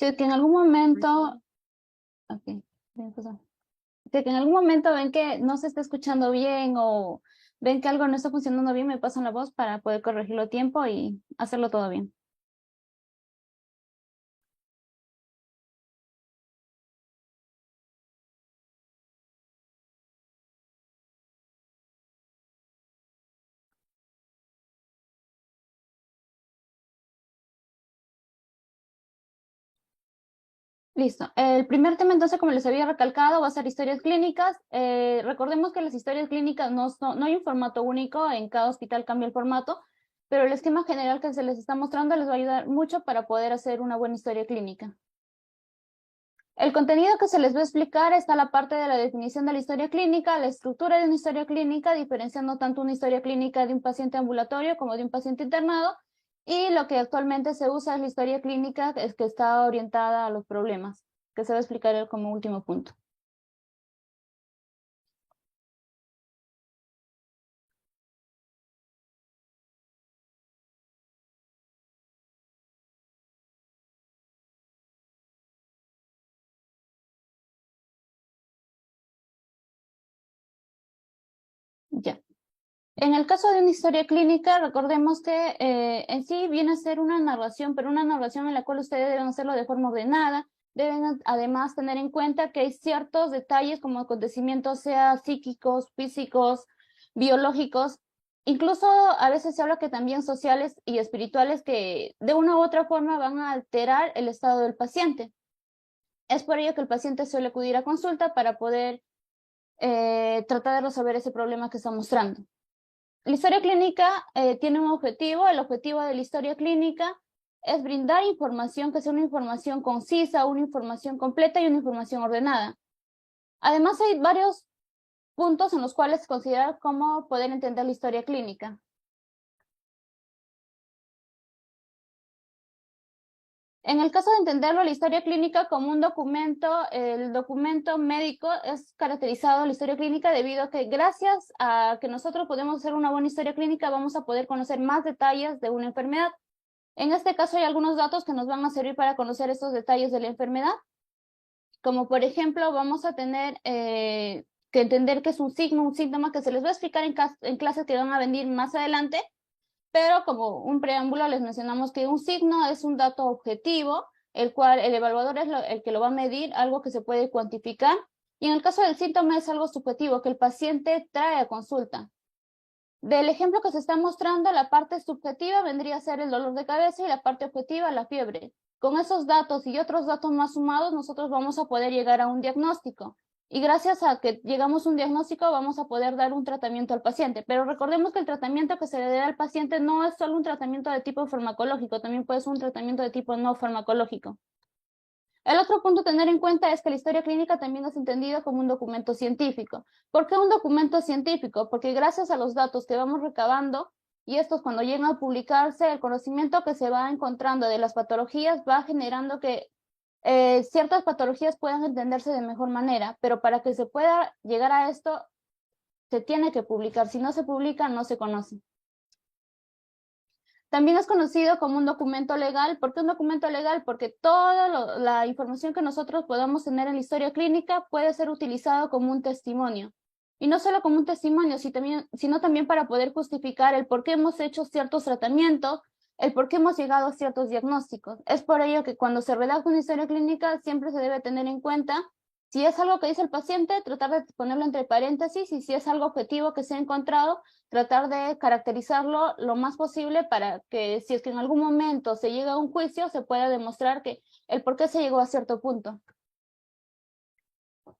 Si es que en algún momento, ok, bien, pues, si es que en algún momento ven que no se está escuchando bien o ven que algo no está funcionando bien, me pasan la voz para poder corregirlo a tiempo y hacerlo todo bien. Listo. El primer tema, entonces, como les había recalcado, va a ser historias clínicas. Recordemos que las historias clínicas no hay un formato único, en cada hospital cambia el formato, pero el esquema general que se les está mostrando les va a ayudar mucho para poder hacer una buena historia clínica. El contenido que se les va a explicar está la parte de la definición de la historia clínica, la estructura de una historia clínica, diferenciando tanto una historia clínica de un paciente ambulatorio como de un paciente internado, y lo que actualmente se usa es la historia clínica es que está orientada a los problemas, que se va a explicar como último punto. Ya. En el caso de una historia clínica, recordemos que en sí viene a ser una narración, pero una narración en la cual ustedes deben hacerlo de forma ordenada. Deben además tener en cuenta que hay ciertos detalles como acontecimientos, sea psíquicos, físicos, biológicos, incluso a veces se habla que también sociales y espirituales que de una u otra forma van a alterar el estado del paciente. Es por ello que el paciente suele acudir a consulta para poder tratar de resolver ese problema que está mostrando. La historia clínica tiene un objetivo. El objetivo de la historia clínica es brindar información que sea una información concisa, una información completa y una información ordenada. Además, hay varios puntos en los cuales considerar cómo poder entender la historia clínica. En el caso de entenderlo, la historia clínica como un documento, el documento médico es caracterizado la historia clínica debido a que gracias a que nosotros podemos hacer una buena historia clínica, vamos a poder conocer más detalles de una enfermedad. En este caso hay algunos datos que nos van a servir para conocer estos detalles de la enfermedad, como por ejemplo vamos a tener que entender que es un signo, un síntoma que se les va a explicar en clases que van a venir más adelante, pero como un preámbulo les mencionamos que un signo es un dato objetivo, el cual el evaluador es el que lo va a medir, algo que se puede cuantificar, y en el caso del síntoma es algo subjetivo que el paciente trae a consulta. Del ejemplo que se está mostrando, la parte subjetiva vendría a ser el dolor de cabeza y la parte objetiva, la fiebre. Con esos datos y otros datos más sumados, nosotros vamos a poder llegar a un diagnóstico. Y gracias a que llegamos a un diagnóstico, vamos a poder dar un tratamiento al paciente. Pero recordemos que el tratamiento que se le da al paciente no es solo un tratamiento de tipo farmacológico, también puede ser un tratamiento de tipo no farmacológico. El otro punto a tener en cuenta es que la historia clínica también es entendida como un documento científico. ¿Por qué un documento científico? Porque gracias a los datos que vamos recabando, y estos cuando llegan a publicarse, el conocimiento que se va encontrando de las patologías va generando que ciertas patologías puedan entenderse de mejor manera, pero para que se pueda llegar a esto, se tiene que publicar. Si no se publica, no se conoce. También es conocido como un documento legal. ¿Por qué un documento legal? Porque toda la información que nosotros podamos tener en la historia clínica puede ser utilizado como un testimonio. Y no solo como un testimonio, sino también para poder justificar el por qué hemos hecho ciertos tratamientos, el por qué hemos llegado a ciertos diagnósticos. Es por ello que cuando se redacta una historia clínica siempre se debe tener en cuenta si es algo que dice el paciente, tratar de ponerlo entre paréntesis, y si es algo objetivo que se ha encontrado, tratar de caracterizarlo lo más posible para que si es que en algún momento se llega a un juicio, se pueda demostrar que el por qué se llegó a cierto punto.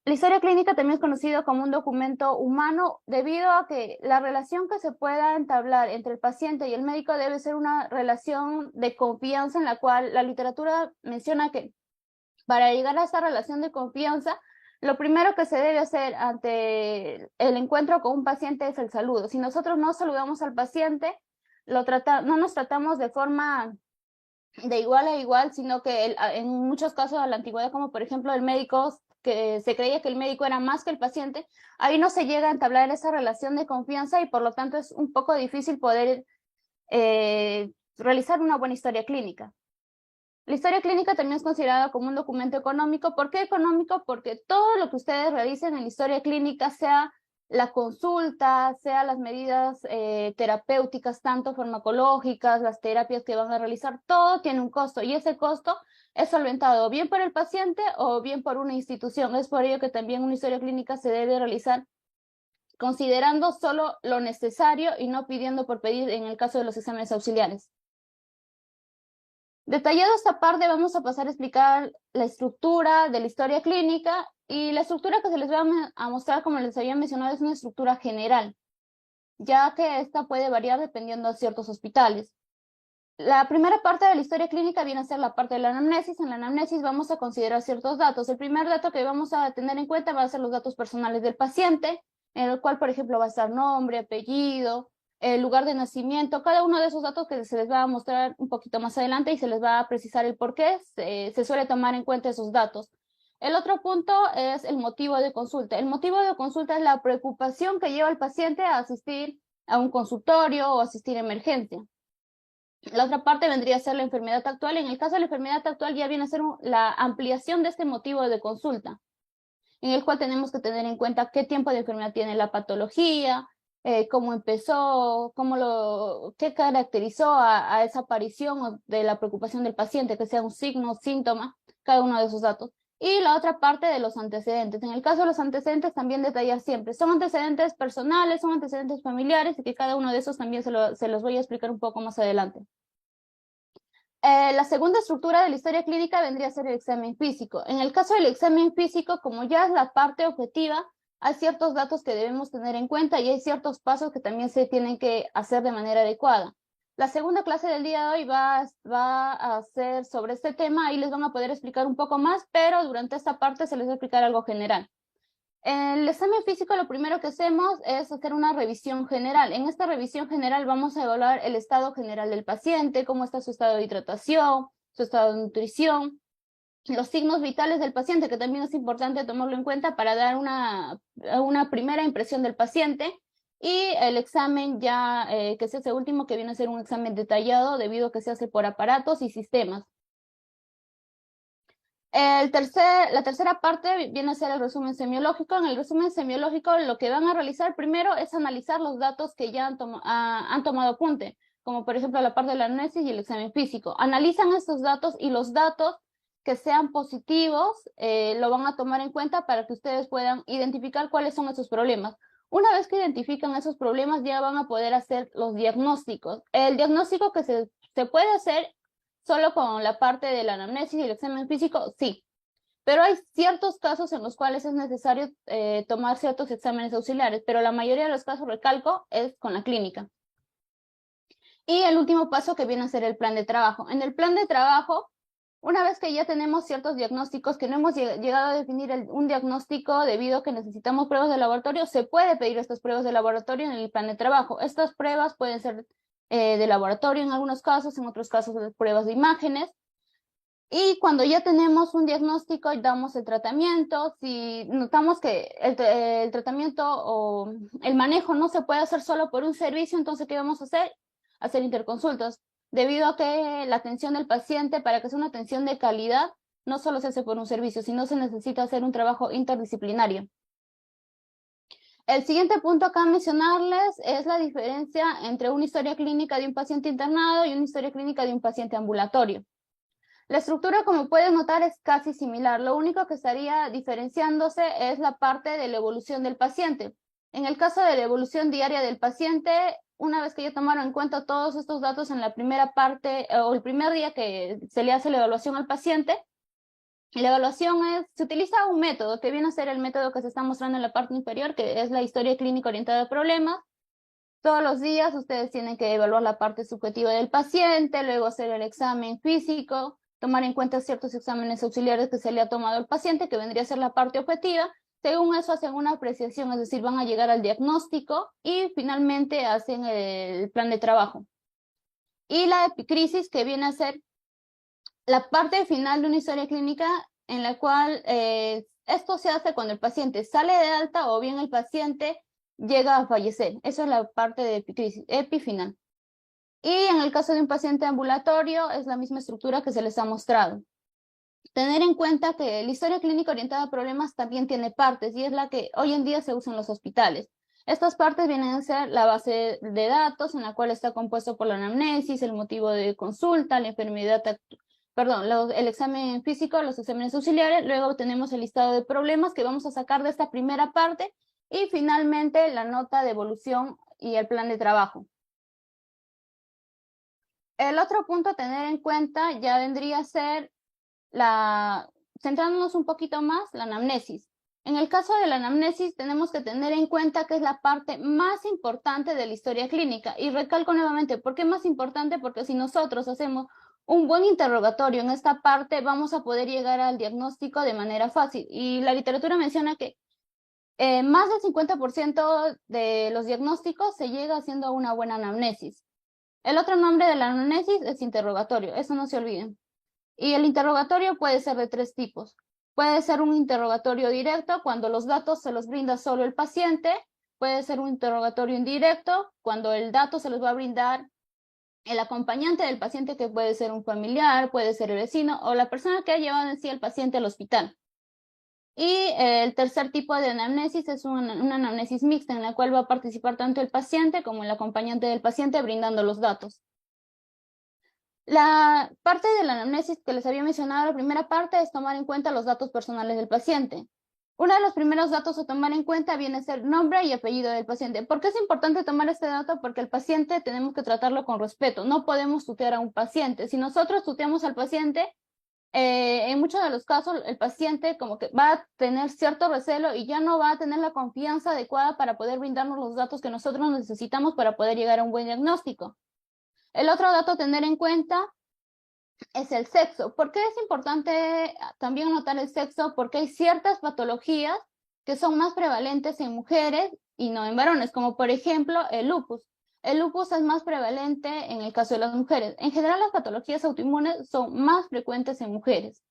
La historia clínica también es conocido como un documento humano debido a que la relación que se pueda entablar entre el paciente y el médico debe ser una relación de confianza en la cual la literatura menciona que para llegar a esta relación de confianza, lo primero que se debe hacer ante el encuentro con un paciente es el saludo. Si nosotros no saludamos al paciente, no nos tratamos de forma de igual a igual, sino que en muchos casos de la antigüedad, como por ejemplo el médico, que se creía que el médico era más que el paciente, ahí no se llega a entablar esa relación de confianza y por lo tanto es un poco difícil poder realizar una buena historia clínica. La historia clínica también es considerada como un documento económico. ¿Por qué económico? Porque todo lo que ustedes realicen en la historia clínica, sea la consulta, sea las medidas terapéuticas, tanto farmacológicas, las terapias que van a realizar, todo tiene un costo, y ese costo es solventado bien por el paciente o bien por una institución. Es por ello que también una historia clínica se debe realizar considerando solo lo necesario y no pidiendo por pedir en el caso de los exámenes auxiliares. Detallado esta parte, vamos a pasar a explicar la estructura de la historia clínica, y la estructura que se les va a mostrar, como les había mencionado, es una estructura general, ya que esta puede variar dependiendo de ciertos hospitales. La primera parte de la historia clínica viene a ser la parte de la anamnesis. En la anamnesis vamos a considerar ciertos datos. El primer dato que vamos a tener en cuenta va a ser los datos personales del paciente, en el cual, por ejemplo, va a estar nombre, apellido, el lugar de nacimiento, cada uno de esos datos que se les va a mostrar un poquito más adelante y se les va a precisar el por qué se suele tomar en cuenta esos datos. El otro punto es el motivo de consulta. El motivo de consulta es la preocupación que lleva al paciente a asistir a un consultorio o asistir a emergencia. La otra parte vendría a ser la enfermedad actual. En el caso de la enfermedad actual ya viene a ser la ampliación de este motivo de consulta, en el cual tenemos que tener en cuenta qué tiempo de enfermedad tiene la patología, cómo empezó, qué caracterizó a esa aparición de la preocupación del paciente, que sea un signo, síntoma, cada uno de esos datos. Y la otra parte de los antecedentes. En el caso de los antecedentes, también detallar siempre. Son antecedentes personales, son antecedentes familiares, y que cada uno de esos también se los voy a explicar un poco más adelante. La segunda estructura de la historia clínica vendría a ser el examen físico. En el caso del examen físico, como ya es la parte objetiva, hay ciertos datos que debemos tener en cuenta y hay ciertos pasos que también se tienen que hacer de manera adecuada. La segunda clase del día de hoy va a ser sobre este tema, y les van a poder explicar un poco más, pero durante esta parte se les va a explicar algo general. En el examen físico, lo primero que hacemos es hacer una revisión general. En esta revisión general vamos a evaluar el estado general del paciente, cómo está su estado de hidratación, su estado de nutrición, los signos vitales del paciente, que también es importante tomarlo en cuenta para dar una primera impresión del paciente, y el examen ya, que es ese último, que viene a ser un examen detallado debido a que se hace por aparatos y sistemas. La tercera parte viene a ser el resumen semiológico. En el resumen semiológico, lo que van a realizar primero es analizar los datos que ya han tomado apunte, como por ejemplo la parte de la anamnesis y el examen físico. Analizan estos datos, y los datos que sean positivos lo van a tomar en cuenta para que ustedes puedan identificar cuáles son esos problemas. Una vez que identifican esos problemas, ya van a poder hacer los diagnósticos. El diagnóstico que se puede hacer solo con la parte de la anamnesis y el examen físico, sí. Pero hay ciertos casos en los cuales es necesario tomar ciertos exámenes auxiliares, pero la mayoría de los casos, recalco, es con la clínica. Y el último paso, que viene a ser el plan de trabajo. En el plan de trabajo, una vez que ya tenemos ciertos diagnósticos, que no hemos llegado a definir un diagnóstico debido a que necesitamos pruebas de laboratorio, se puede pedir estas pruebas de laboratorio en el plan de trabajo. Estas pruebas pueden ser de laboratorio en algunos casos, en otros casos de pruebas de imágenes. Y cuando ya tenemos un diagnóstico, damos el tratamiento. Si notamos que el tratamiento o el manejo no se puede hacer solo por un servicio, entonces, ¿qué vamos a hacer? Hacer interconsultas, debido a que la atención del paciente, para que sea una atención de calidad, no solo se hace por un servicio, sino se necesita hacer un trabajo interdisciplinario. El siguiente punto acá a mencionarles es la diferencia entre una historia clínica de un paciente internado y una historia clínica de un paciente ambulatorio. La estructura, como pueden notar, es casi similar. Lo único que estaría diferenciándose es la parte de la evolución del paciente. En el caso de la evolución diaria del paciente, una vez que ya tomaron en cuenta todos estos datos en la primera parte o el primer día que se le hace la evaluación al paciente, la evaluación se utiliza un método que viene a ser el método que se está mostrando en la parte inferior, que es la historia clínica orientada a problemas. Todos los días ustedes tienen que evaluar la parte subjetiva del paciente, luego hacer el examen físico, tomar en cuenta ciertos exámenes auxiliares que se le ha tomado al paciente, que vendría a ser la parte objetiva. Según eso hacen una apreciación, es decir, van a llegar al diagnóstico y finalmente hacen el plan de trabajo. Y la epicrisis, que viene a ser la parte final de una historia clínica, en la cual esto se hace cuando el paciente sale de alta o bien el paciente llega a fallecer. Esa es la parte de epicrisis, epifinal. Y en el caso de un paciente ambulatorio es la misma estructura que se les ha mostrado. Tener en cuenta que la historia clínica orientada a problemas también tiene partes y es la que hoy en día se usa en los hospitales. Estas partes vienen a ser la base de datos en la cual está compuesto por la anamnesis, el motivo de consulta, la enfermedad, el examen físico, los exámenes auxiliares. Luego tenemos el listado de problemas que vamos a sacar de esta primera parte y finalmente la nota de evolución y el plan de trabajo. El otro punto a tener en cuenta ya vendría a ser centrándonos un poquito más, la anamnesis. En el caso de la anamnesis tenemos que tener en cuenta que es la parte más importante de la historia clínica. Y recalco nuevamente, ¿por qué más importante? Porque si nosotros hacemos un buen interrogatorio en esta parte, vamos a poder llegar al diagnóstico de manera fácil. Y la literatura menciona que más del 50% de los diagnósticos se llega haciendo una buena anamnesis. El otro nombre de la anamnesis es interrogatorio, eso no se olviden. Y el interrogatorio puede ser de tres tipos. Puede ser un interrogatorio directo cuando los datos se los brinda solo el paciente. Puede ser un interrogatorio indirecto cuando el dato se los va a brindar el acompañante del paciente, que puede ser un familiar, puede ser el vecino o la persona que ha llevado en sí al paciente al hospital. Y el tercer tipo de anamnesis es una anamnesis mixta en la cual va a participar tanto el paciente como el acompañante del paciente brindando los datos. La parte de la anamnesis que les había mencionado, la primera parte es tomar en cuenta los datos personales del paciente. Uno de los primeros datos a tomar en cuenta viene a ser nombre y apellido del paciente. ¿Por qué es importante tomar este dato? Porque el paciente tenemos que tratarlo con respeto. No podemos tutear a un paciente. Si nosotros tuteamos al paciente, en muchos de los casos el paciente como que va a tener cierto recelo y ya no va a tener la confianza adecuada para poder brindarnos los datos que nosotros necesitamos para poder llegar a un buen diagnóstico. El otro dato a tener en cuenta es el sexo. ¿Por qué es importante también anotar el sexo? Porque hay ciertas patologías que son más prevalentes en mujeres y no en varones, como por ejemplo el lupus. El lupus es más prevalente en el caso de las mujeres. En general, las patologías autoinmunes son más frecuentes en mujeres.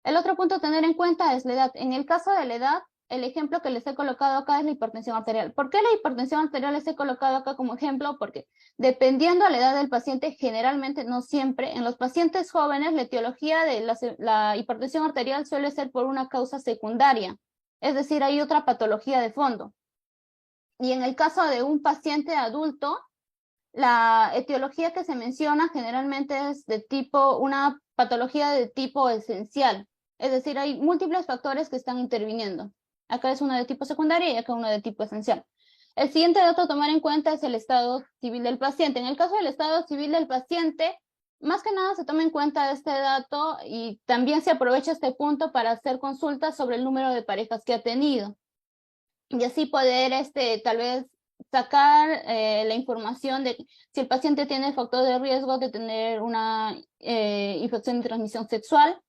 El otro punto a tener en cuenta es la edad. En el caso de la edad, el ejemplo que les he colocado acá es la hipertensión arterial. ¿Por qué la hipertensión arterial les he colocado acá como ejemplo? Porque dependiendo a la edad del paciente, generalmente, no siempre, en los pacientes jóvenes, la etiología de la hipertensión arterial suele ser por una causa secundaria. Es decir, hay otra patología de fondo. Y en el caso de un paciente adulto, la etiología que se menciona generalmente es de una patología de tipo esencial. Es decir, hay múltiples factores que están interviniendo. Acá es una de tipo secundaria y acá una de tipo esencial. El siguiente dato a tomar en cuenta es el estado civil del paciente. En el caso del estado civil del paciente, más que nada se toma en cuenta este dato y también se aprovecha este punto para hacer consultas sobre el número de parejas que ha tenido. Y así poder, tal vez, sacar la información de si el paciente tiene el factor de riesgo de tener una infección de transmisión sexual.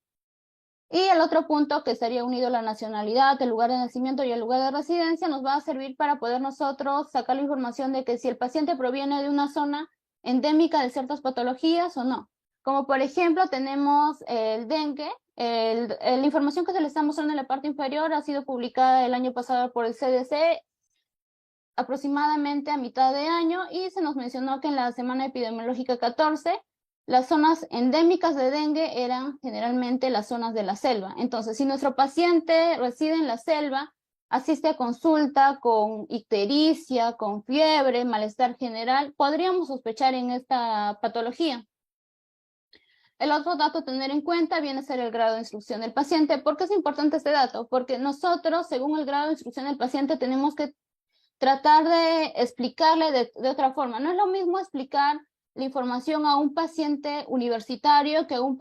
Y el otro punto, que estaría unido a la nacionalidad, el lugar de nacimiento y el lugar de residencia, nos va a servir para poder nosotros sacar la información de que si el paciente proviene de una zona endémica de ciertas patologías o no. Como por ejemplo tenemos el dengue. La información que se le está mostrando en la parte inferior ha sido publicada el año pasado por el CDC, aproximadamente a mitad de año, y se nos mencionó que en la semana epidemiológica 14, las zonas endémicas de dengue eran generalmente las zonas de la selva. Entonces, si nuestro paciente reside en la selva, asiste a consulta con ictericia, con fiebre, malestar general, podríamos sospechar en esta patología. El otro dato a tener en cuenta viene a ser el grado de instrucción del paciente. ¿Por qué es importante este dato? Porque nosotros, según el grado de instrucción del paciente, tenemos que tratar de explicarle de otra forma. No es lo mismo explicar la información a un paciente universitario que a un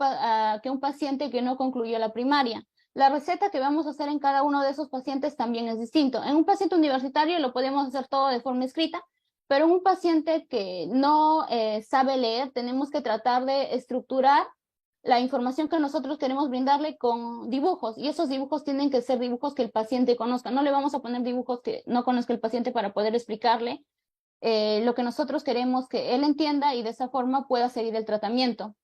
paciente que no concluyó la primaria. La receta que vamos a hacer en cada uno de esos pacientes también es distinto. En un paciente universitario lo podemos hacer todo de forma escrita, pero en un paciente que no sabe leer, tenemos que tratar de estructurar la información que nosotros queremos brindarle con dibujos, y esos dibujos tienen que ser dibujos que el paciente conozca. No le vamos a poner dibujos que no conozca el paciente para poder explicarle lo que nosotros queremos que él entienda y de esa forma pueda seguir el tratamiento.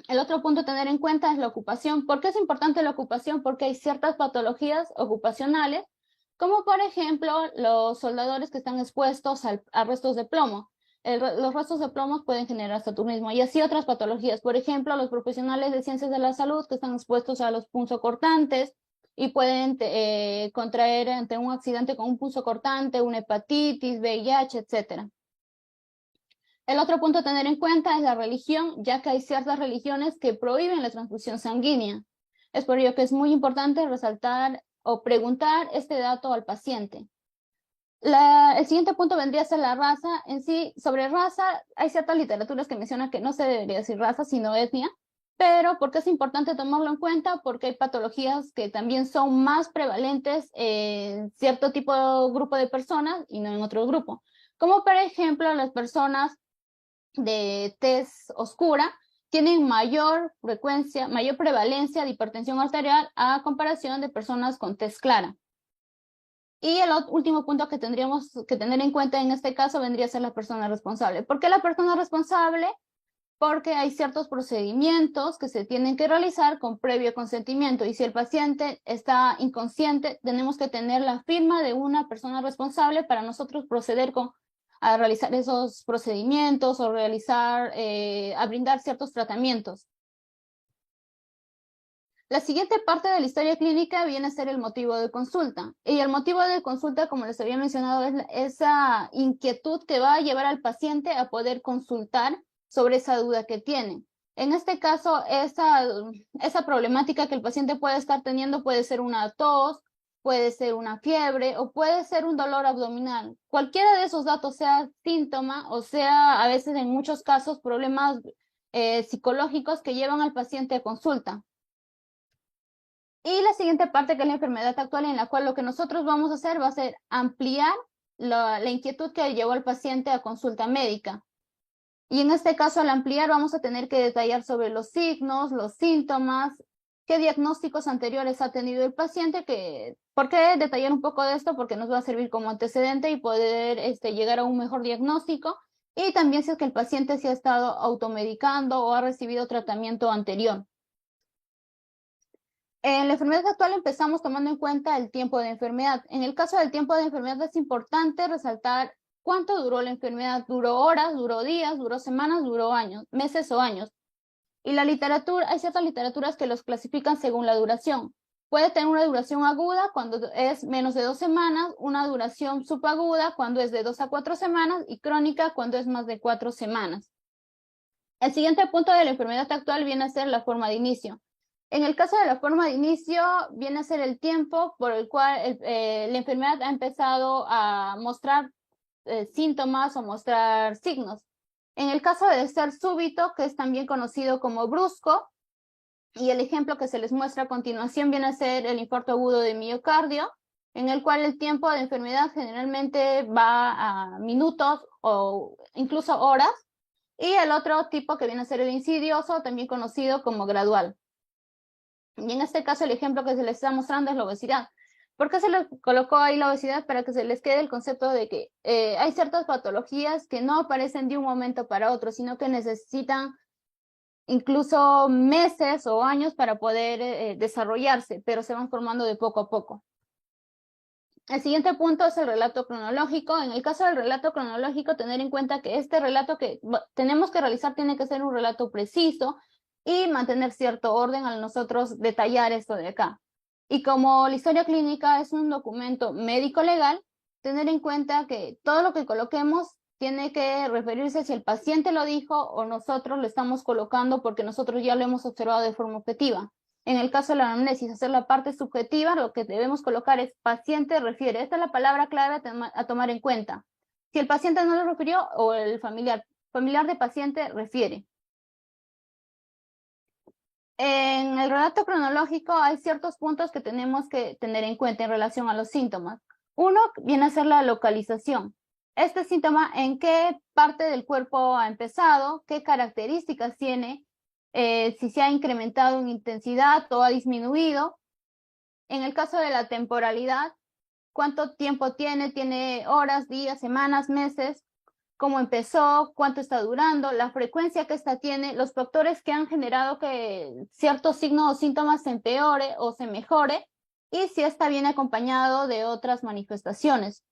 El otro punto a tener en cuenta es la ocupación. ¿Por qué es importante la ocupación? Porque hay ciertas patologías ocupacionales, como por ejemplo los soldadores que están expuestos a restos de plomo. los rastros de plomos pueden generar saturnismo y así otras patologías. Por ejemplo, los profesionales de ciencias de la salud que están expuestos a los punzocortantes y pueden contraer ante un accidente con un punzocortante, una hepatitis, VIH, etc. El otro punto a tener en cuenta es la religión, ya que hay ciertas religiones que prohíben la transfusión sanguínea. Es por ello que es muy importante resaltar o preguntar este dato al paciente. El siguiente punto vendría a ser la raza. En sí, sobre raza, hay ciertas literaturas que mencionan que no se debería decir raza, sino etnia, pero ¿por qué es importante tomarlo en cuenta? Porque hay patologías que también son más prevalentes en cierto grupo de personas y no en otro grupo. Como por ejemplo, las personas de tez oscura tienen mayor frecuencia, mayor prevalencia de hipertensión arterial a comparación de personas con tez clara. Y el último punto que tendríamos que tener en cuenta en este caso vendría a ser la persona responsable. ¿Por qué la persona responsable? Porque hay ciertos procedimientos que se tienen que realizar con previo consentimiento y si el paciente está inconsciente, tenemos que tener la firma de una persona responsable para nosotros proceder a realizar esos procedimientos o a brindar ciertos tratamientos. La siguiente parte de la historia clínica viene a ser el motivo de consulta. Y el motivo de consulta, como les había mencionado, es esa inquietud que va a llevar al paciente a poder consultar sobre esa duda que tiene. En este caso, esa problemática que el paciente puede estar teniendo puede ser una tos, puede ser una fiebre o puede ser un dolor abdominal. Cualquiera de esos datos, sea síntoma o sea a veces en muchos casos problemas psicológicos que llevan al paciente a consulta. Y la siguiente parte, que es la enfermedad actual, en la cual lo que nosotros vamos a hacer va a ser ampliar la inquietud que llevó al paciente a consulta médica. Y en este caso, al ampliar, vamos a tener que detallar sobre los signos, los síntomas, qué diagnósticos anteriores ha tenido el paciente, ¿por qué detallar un poco de esto? Porque nos va a servir como antecedente y poder llegar a un mejor diagnóstico. Y también si es que el paciente se ha estado automedicando o ha recibido tratamiento anterior. En la enfermedad actual empezamos tomando en cuenta el tiempo de enfermedad. En el caso del tiempo de enfermedad es importante resaltar cuánto duró la enfermedad. ¿Duró horas, duró días, duró semanas, duró años, meses o años? Y la literatura, hay ciertas literaturas que los clasifican según la duración. Puede tener una duración aguda cuando es menos de 2 semanas, una duración subaguda cuando es de 2 a 4 semanas y crónica cuando es más de 4 semanas. El siguiente punto de la enfermedad actual viene a ser la forma de inicio. En el caso de la forma de inicio, viene a ser el tiempo por el cual la enfermedad ha empezado a mostrar síntomas o mostrar signos. En el caso de ser súbito, que es también conocido como brusco, y el ejemplo que se les muestra a continuación viene a ser el infarto agudo de miocardio, en el cual el tiempo de enfermedad generalmente va a minutos o incluso horas, y el otro tipo que viene a ser el insidioso, también conocido como gradual. Y en este caso el ejemplo que se les está mostrando es la obesidad. ¿Por qué se les colocó ahí la obesidad? Para que se les quede el concepto de que hay ciertas patologías que no aparecen de un momento para otro, sino que necesitan incluso meses o años para poder desarrollarse, pero se van formando de poco a poco. El siguiente punto es el relato cronológico. En el caso del relato cronológico, tener en cuenta que este relato que tenemos que realizar tiene que ser un relato preciso y mantener cierto orden al nosotros detallar esto de acá. Y como la historia clínica es un documento médico-legal, tener en cuenta que todo lo que coloquemos tiene que referirse si el paciente lo dijo o nosotros lo estamos colocando porque nosotros ya lo hemos observado de forma objetiva. En el caso de la anamnesis, hacer la parte subjetiva, lo que debemos colocar es paciente refiere. Esta es la palabra clave a tomar en cuenta. Si el paciente no lo refirió o el familiar de paciente refiere. En el relato cronológico hay ciertos puntos que tenemos que tener en cuenta en relación a los síntomas. Uno viene a ser la localización. Este síntoma, ¿en qué parte del cuerpo ha empezado? ¿Qué características tiene? Si se ha incrementado en intensidad o ha disminuido. En el caso de la temporalidad, ¿cuánto tiempo tiene? ¿Tiene horas, días, semanas, meses? ¿Cómo empezó? ¿Cuánto está durando? La frecuencia que esta tiene, los factores que han generado que ciertos signos o síntomas se empeore o se mejore y si está bien acompañado de otras manifestaciones.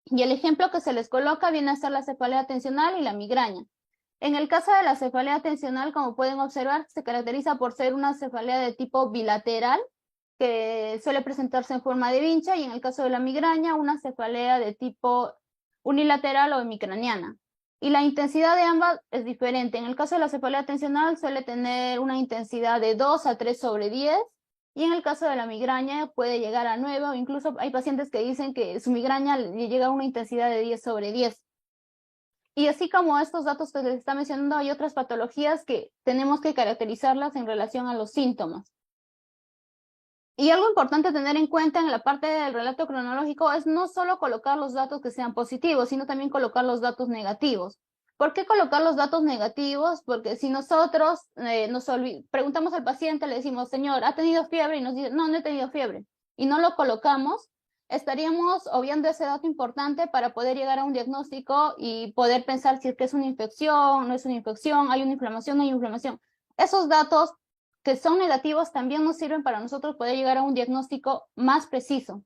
Y el ejemplo que se les coloca viene a ser la cefalea tensional y la migraña. En el caso de la cefalea tensional, como pueden observar, se caracteriza por ser una cefalea de tipo bilateral, que suele presentarse en forma de vincha, y en el caso de la migraña, una cefalea de tipo unilateral o hemicraniana. Y la intensidad de ambas es diferente. En el caso de la cefalea tensional suele tener una intensidad de 2 a 3 sobre 10, y en el caso de la migraña puede llegar a 9, o incluso hay pacientes que dicen que su migraña le llega a una intensidad de 10 sobre 10. Y así como estos datos que les está mencionando, hay otras patologías que tenemos que caracterizarlas en relación a los síntomas. Y algo importante a tener en cuenta en la parte del relato cronológico es no solo colocar los datos que sean positivos, sino también colocar los datos negativos. ¿Por qué colocar los datos negativos? Porque si nosotros preguntamos al paciente, le decimos, señor, ¿ha tenido fiebre? Y nos dice, no, no he tenido fiebre, y no lo colocamos, estaríamos obviando ese dato importante para poder llegar a un diagnóstico y poder pensar si es que es una infección, no es una infección, hay una inflamación, no hay inflamación. Esos datos que son negativos también nos sirven para nosotros poder llegar a un diagnóstico más preciso.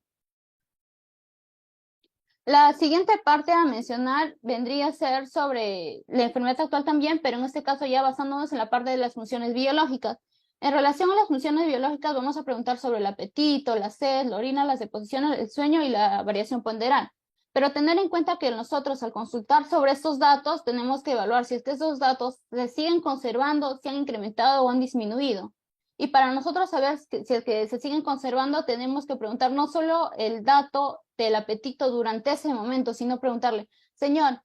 La siguiente parte a mencionar vendría a ser sobre la enfermedad actual también, pero en este caso ya basándonos en la parte de las funciones biológicas. En relación a las funciones biológicas vamos a preguntar sobre el apetito, la sed, la orina, las deposiciones, el sueño y la variación ponderal. Pero tener en cuenta que nosotros al consultar sobre estos datos tenemos que evaluar si es que esos datos se siguen conservando, si han incrementado o han disminuido. Y para nosotros saber si es que se siguen conservando, tenemos que preguntar no solo el dato del apetito durante ese momento, sino preguntarle, señor,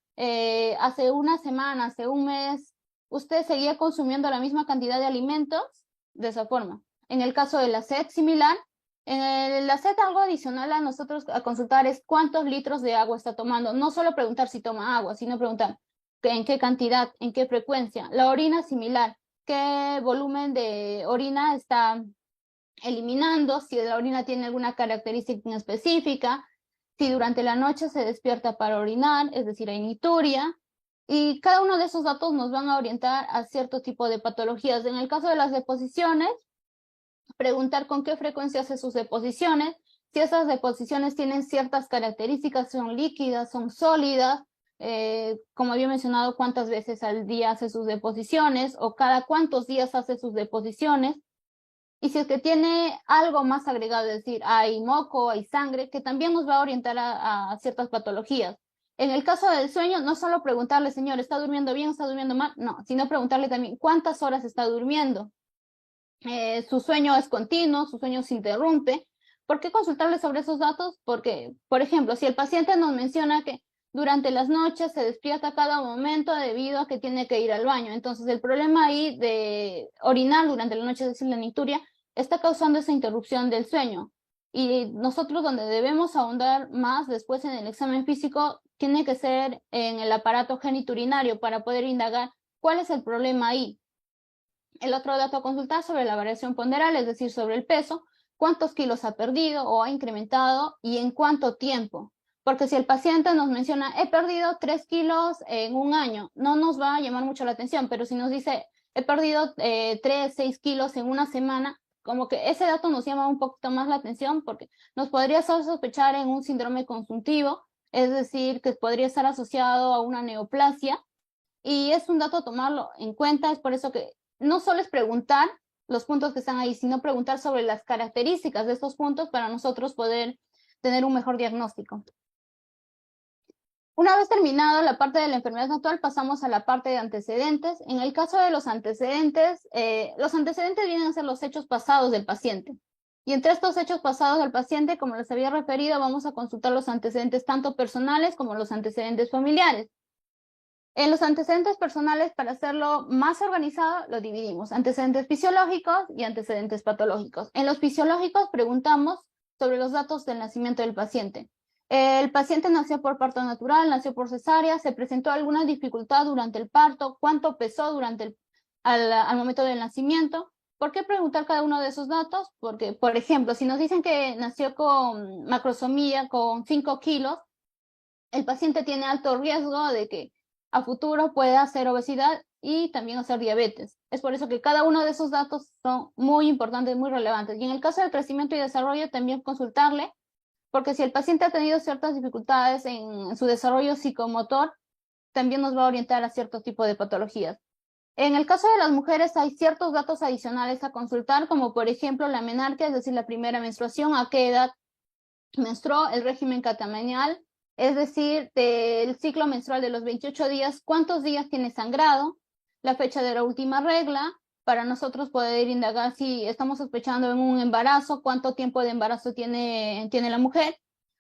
hace una semana, hace un mes, ¿usted seguía consumiendo la misma cantidad de alimentos? De esa forma. En el caso de la sed, similar. En la sed, algo adicional a nosotros a consultar es cuántos litros de agua está tomando. No solo preguntar si toma agua, sino preguntar en qué cantidad, en qué frecuencia. La orina, similar. ¿Qué volumen de orina está eliminando? Si la orina tiene alguna característica específica, si durante la noche se despierta para orinar, es decir, hay nicturia, y cada uno de esos datos nos van a orientar a cierto tipo de patologías. En el caso de las deposiciones, preguntar con qué frecuencia hace sus deposiciones, si esas deposiciones tienen ciertas características, son líquidas, son sólidas, como había mencionado, cuántas veces al día hace sus deposiciones o cada cuántos días hace sus deposiciones. Y si es que tiene algo más agregado, es decir, hay moco, hay sangre, que también nos va a orientar a ciertas patologías. En el caso del sueño, no solo preguntarle, señor, ¿está durmiendo bien, está durmiendo mal? No, sino preguntarle también cuántas horas está durmiendo. Su sueño es continuo, su sueño se interrumpe. ¿Por qué consultarle sobre esos datos? Porque, por ejemplo, si el paciente nos menciona que durante las noches se despierta a cada momento debido a que tiene que ir al baño, entonces el problema ahí de orinar durante la noche, es decir, la nicturia, está causando esa interrupción del sueño. Y nosotros donde debemos ahondar más después en el examen físico tiene que ser en el aparato geniturinario para poder indagar cuál es el problema ahí. El otro dato a consultar sobre la variación ponderal, es decir, sobre el peso, cuántos kilos ha perdido o ha incrementado y en cuánto tiempo. Porque si el paciente nos menciona, he perdido 3 kilos en un año, no nos va a llamar mucho la atención, pero si nos dice, he perdido 3, 6 kilos en una semana, como que ese dato nos llama un poquito más la atención porque nos podría hacer sospechar en un síndrome consuntivo, es decir, que podría estar asociado a una neoplasia, y es un dato a tomarlo en cuenta. Es por eso que no solo es preguntar los puntos que están ahí, sino preguntar sobre las características de estos puntos para nosotros poder tener un mejor diagnóstico. Una vez terminado la parte de la enfermedad actual, pasamos a la parte de antecedentes. En el caso de los antecedentes vienen a ser los hechos pasados del paciente. Y entre estos hechos pasados del paciente, como les había referido, vamos a consultar los antecedentes tanto personales como los antecedentes familiares. En los antecedentes personales, para hacerlo más organizado, lo dividimos. Antecedentes fisiológicos y antecedentes patológicos. En los fisiológicos preguntamos sobre los datos del nacimiento del paciente. El paciente nació por parto natural, nació por cesárea, se presentó alguna dificultad durante el parto, cuánto pesó al momento del nacimiento. ¿Por qué preguntar cada uno de esos datos? Porque, por ejemplo, si nos dicen que nació con macrosomía, con 5 kilos, el paciente tiene alto riesgo de que a futuro pueda hacer obesidad y también hacer diabetes. Es por eso que cada uno de esos datos son muy importantes, muy relevantes. Y en el caso del crecimiento y desarrollo, también consultarle, porque si el paciente ha tenido ciertas dificultades en su desarrollo psicomotor, también nos va a orientar a cierto tipo de patologías. En el caso de las mujeres hay ciertos datos adicionales a consultar, como por ejemplo la menarquia, es decir, la primera menstruación, a qué edad menstruó, el régimen catamenial, es decir, del ciclo menstrual de los 28 días, cuántos días tiene sangrado, la fecha de la última regla, para nosotros poder indagar si estamos sospechando en un embarazo, cuánto tiempo de embarazo tiene la mujer,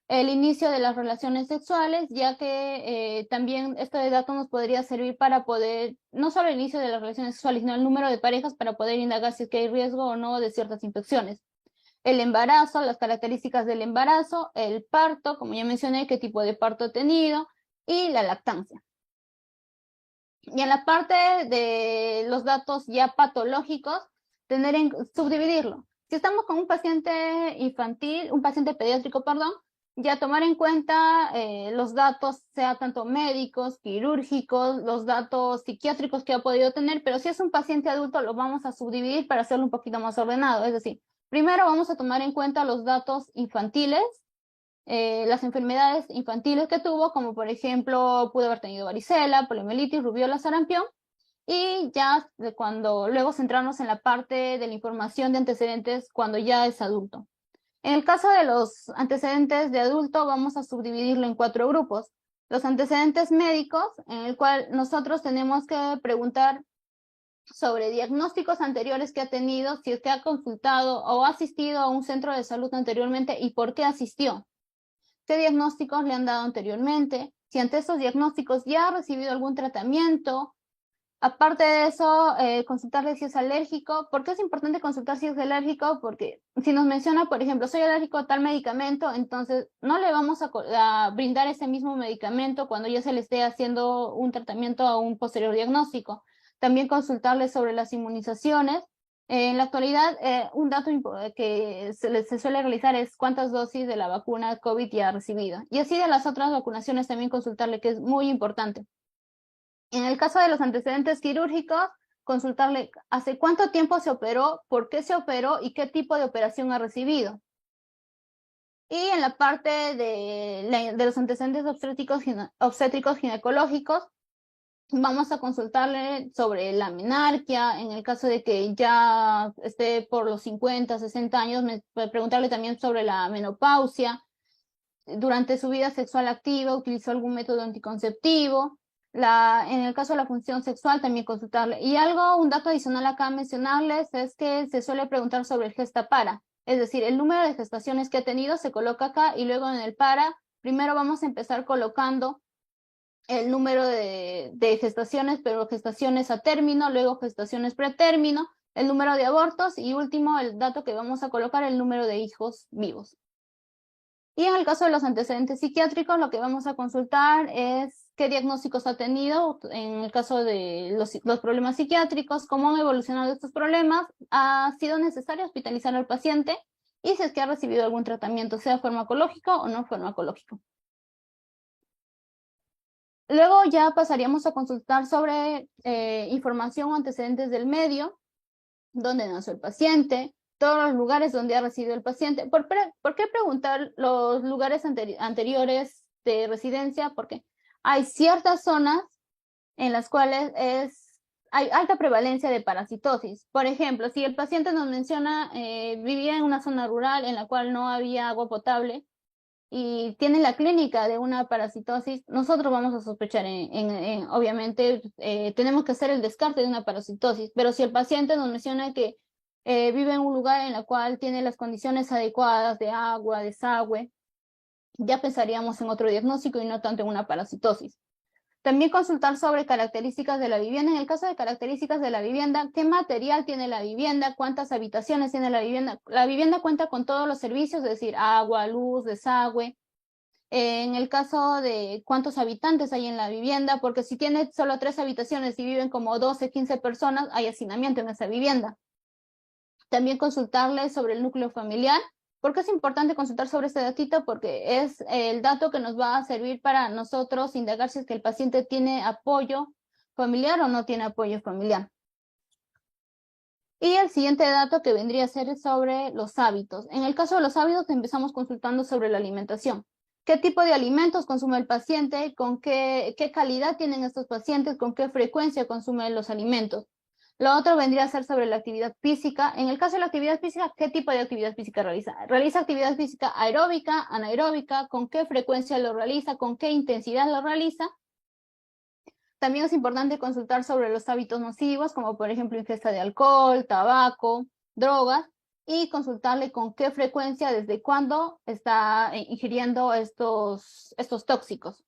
el inicio de las relaciones sexuales, ya que también este dato nos podría servir para poder, no solo el inicio de las relaciones sexuales, sino el número de parejas para poder indagar si es que hay riesgo o no de ciertas infecciones. El embarazo, las características del embarazo, el parto, como ya mencioné, qué tipo de parto ha tenido, y la lactancia. Y en la parte de los datos ya patológicos, subdividirlo. Si estamos con un paciente infantil, un paciente pediátrico, perdón, ya tomar en cuenta los datos, sea tanto médicos, quirúrgicos, los datos psiquiátricos que ha podido tener, pero si es un paciente adulto, lo vamos a subdividir para hacerlo un poquito más ordenado. Es decir, primero vamos a tomar en cuenta los datos infantiles, las enfermedades infantiles que tuvo, como por ejemplo pudo haber tenido varicela, poliomielitis, rubiola, sarampión, y ya luego centrarnos en la parte de la información de antecedentes cuando ya es adulto. En el caso de los antecedentes de adulto, vamos a subdividirlo en 4 grupos. Los antecedentes médicos, en el cual nosotros tenemos que preguntar sobre diagnósticos anteriores que ha tenido, si es que ha consultado o ha asistido a un centro de salud anteriormente y por qué asistió. ¿Qué diagnósticos le han dado anteriormente? Si ante esos diagnósticos ya ha recibido algún tratamiento. Aparte de eso, consultarle si es alérgico. ¿Por qué es importante consultar si es alérgico? Porque si nos menciona, por ejemplo, soy alérgico a tal medicamento, entonces no le vamos a brindar ese mismo medicamento cuando ya se le esté haciendo un tratamiento a un posterior diagnóstico. También consultarle sobre las inmunizaciones. En la actualidad, un dato que se suele realizar es cuántas dosis de la vacuna COVID ya ha recibido. Y así de las otras vacunaciones también consultarle, que es muy importante. En el caso de los antecedentes quirúrgicos, consultarle hace cuánto tiempo se operó, por qué se operó y qué tipo de operación ha recibido. Y en la parte de los antecedentes obstétricos ginecológicos, vamos a consultarle sobre la menarquia, en el caso de que ya esté por los 50, 60 años, preguntarle también sobre la menopausia, durante su vida sexual activa, utilizó algún método anticonceptivo, en el caso de la función sexual también consultarle. Y un dato adicional acá a mencionarles es que se suele preguntar sobre el gesta-para, es decir, el número de gestaciones que ha tenido se coloca acá y luego en el para, primero vamos a empezar colocando el número de gestaciones, pero gestaciones a término, luego gestaciones pretérmino, el número de abortos y último, el dato que vamos a colocar, el número de hijos vivos. Y en el caso de los antecedentes psiquiátricos, lo que vamos a consultar es qué diagnósticos ha tenido en el caso de los problemas psiquiátricos, cómo han evolucionado estos problemas, ha sido necesario hospitalizar al paciente y si es que ha recibido algún tratamiento, sea farmacológico o no farmacológico. Luego ya pasaríamos a consultar sobre información o antecedentes del medio, dónde nació el paciente, todos los lugares donde ha residido el paciente. ¿Por qué preguntar los lugares anteriores de residencia? Porque hay ciertas zonas en las cuales hay alta prevalencia de parasitosis. Por ejemplo, si el paciente nos menciona vivía en una zona rural en la cual no había agua potable y tiene la clínica de una parasitosis, nosotros vamos a sospechar, obviamente, tenemos que hacer el descarte de una parasitosis, pero si el paciente nos menciona que vive en un lugar en el cual tiene las condiciones adecuadas de agua, desagüe, ya pensaríamos en otro diagnóstico y no tanto en una parasitosis. También consultar sobre características de la vivienda. En el caso de características de la vivienda, ¿qué material tiene la vivienda? ¿Cuántas habitaciones tiene la vivienda? La vivienda cuenta con todos los servicios, es decir, agua, luz, desagüe. En el caso de cuántos habitantes hay en la vivienda, porque si tiene solo 3 habitaciones y viven como 12, 15 personas, hay hacinamiento en esa vivienda. También consultarle sobre el núcleo familiar. ¿Por qué es importante consultar sobre este datito? Porque es el dato que nos va a servir para nosotros indagar si es que el paciente tiene apoyo familiar o no tiene apoyo familiar. Y el siguiente dato que vendría a ser sobre los hábitos. En el caso de los hábitos empezamos consultando sobre la alimentación. ¿Qué tipo de alimentos consume el paciente? ¿Con qué calidad tienen estos pacientes? ¿Con qué frecuencia consumen los alimentos? Lo otro vendría a ser sobre la actividad física. En el caso de la actividad física, ¿qué tipo de actividad física realiza? ¿Realiza actividad física aeróbica, anaeróbica? ¿Con qué frecuencia lo realiza? ¿Con qué intensidad lo realiza? También es importante consultar sobre los hábitos nocivos, como por ejemplo ingesta de alcohol, tabaco, drogas, y consultarle con qué frecuencia, desde cuándo está ingiriendo estos tóxicos.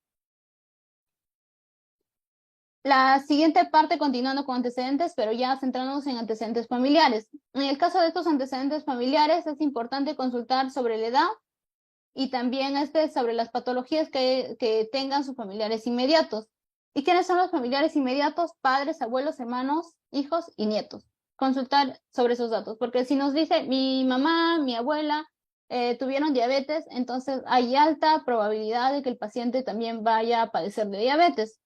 La siguiente parte, continuando con antecedentes, pero ya centrándonos en antecedentes familiares. En el caso de estos antecedentes familiares, es importante consultar sobre la edad y también sobre las patologías que tengan sus familiares inmediatos. ¿Y quiénes son los familiares inmediatos? Padres, abuelos, hermanos, hijos y nietos. Consultar sobre esos datos, porque si nos dice mi mamá, mi abuela tuvieron diabetes, entonces hay alta probabilidad de que el paciente también vaya a padecer de diabetes.